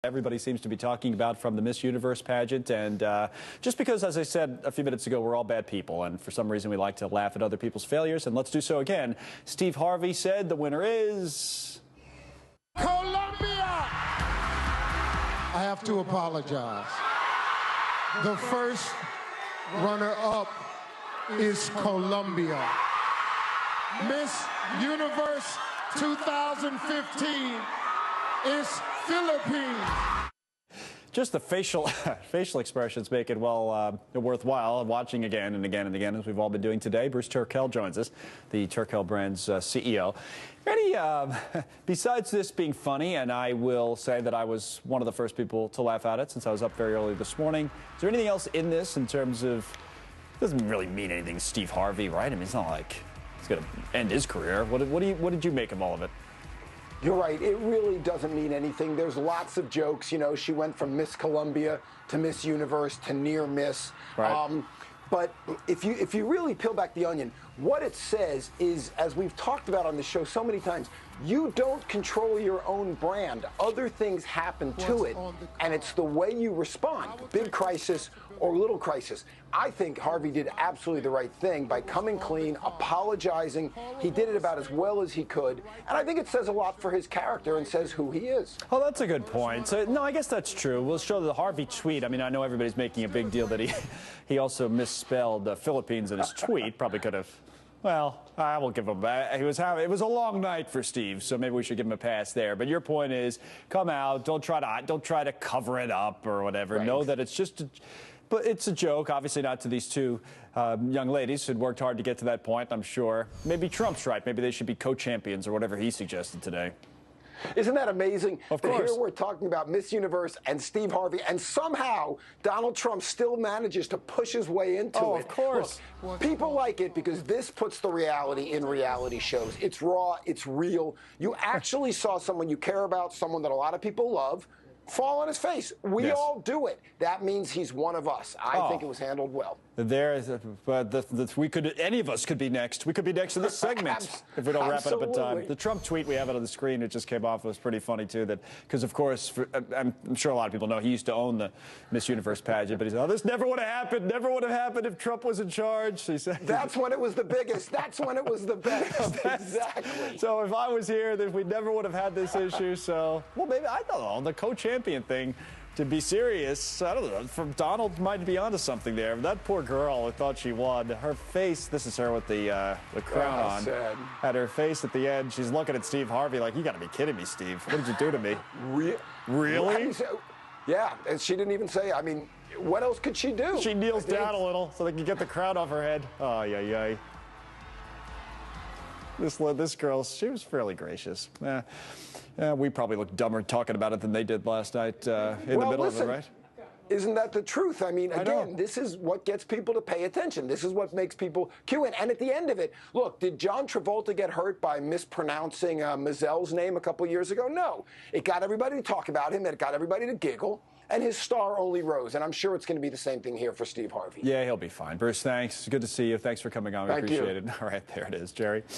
Everybody seems to be talking about from the Miss Universe pageant, and just because, as I said a few minutes ago, we're all bad people, and for some reason we like to laugh at other people's failures, and let's do so again. Steve Harvey said the winner is... Colombia! I have to apologize. The first runner-up is Colombia. Miss Universe 2015 is Philippines. Just the facial expressions make it, worthwhile watching again and again and again, as we've all been doing today. Bruce Turkel joins us, the Turkel Brand's CEO. Besides this being funny, and I will say that I was one of the first people to laugh at it since I was up very early this morning, is there anything else in this in terms of, it doesn't really mean anything to Steve Harvey, right? I mean, it's not like he's going to end his career. What did you make of all of it? You're right. It really doesn't mean anything. There's lots of jokes. You know, she went from Miss Columbia to Miss Universe to near Miss. Right. But if you really peel back the onion, what it says is, as we've talked about on the show so many times, you don't control your own brand. Other things happen to it, and it's the way you respond, big crisis or little crisis. I think Harvey did absolutely the right thing by coming clean, apologizing. He did it about as well as he could, and I think it says a lot for his character and says who he is. Oh, that's a good point. So, no, I guess that's true. We'll show the Harvey tweet. I mean, I know everybody's making a big deal that he also misspelled the Philippines in his tweet. Probably could have. Well, I will give him that. It was a long night for Steve, so maybe we should give him a pass there. But your point is, come out, don't try to cover it up or whatever. Right. Know that it's just but it's a joke, obviously not to these two young ladies who'd worked hard to get to that point, I'm sure. Maybe Trump's right. Maybe they should be co-champions or whatever he suggested today. Isn't that amazing? Of course. Here we're talking about Miss Universe and Steve Harvey, and somehow Donald Trump still manages to push his way into it. Oh, of course. Look, people like it because this puts the reality in reality shows. It's raw, it's real. You actually saw someone you care about, someone that a lot of people love, fall on his face. We all do it. That means he's one of us. I think it was handled well. Any of us could be next. We could be next in this segment if we don't wrap it up in time. The Trump tweet we have it on the screen, it just came off, was pretty funny too. That because of course, I'm sure a lot of people know he used to own the Miss Universe pageant, but he said, "Oh, this never would have happened. Never would have happened if Trump was in charge." He said, "That's when it was the biggest. That's when it was the best." Exactly. So if I was here, then we never would have had this issue. So well, maybe I don't know the co-champion thing. To be serious, I don't know, from Donald might be onto something there. That poor girl who thought she won, her face, this is her with the crown on, sad. Had her face at the end. She's looking at Steve Harvey like, you got to be kidding me, Steve. What did you do to me? Really? Yeah, and she didn't even say, I mean, what else could she do? She kneels down a little so they can get the crown off her head. Oh, yeah. This girl, she was fairly gracious. We probably looked dumber talking about it than they did last night in the middle of it, right? Isn't that the truth? I mean, again, this is what gets people to pay attention. This is what makes people cue in. And at the end of it, look, did John Travolta get hurt by mispronouncing Mazelle's name a couple years ago? No. It got everybody to talk about him. It got everybody to giggle. And his star only rose. And I'm sure it's going to be the same thing here for Steve Harvey. Yeah, he'll be fine. Bruce, thanks. Good to see you. Thanks for coming on. We appreciate it. All right, there it is, Jerry.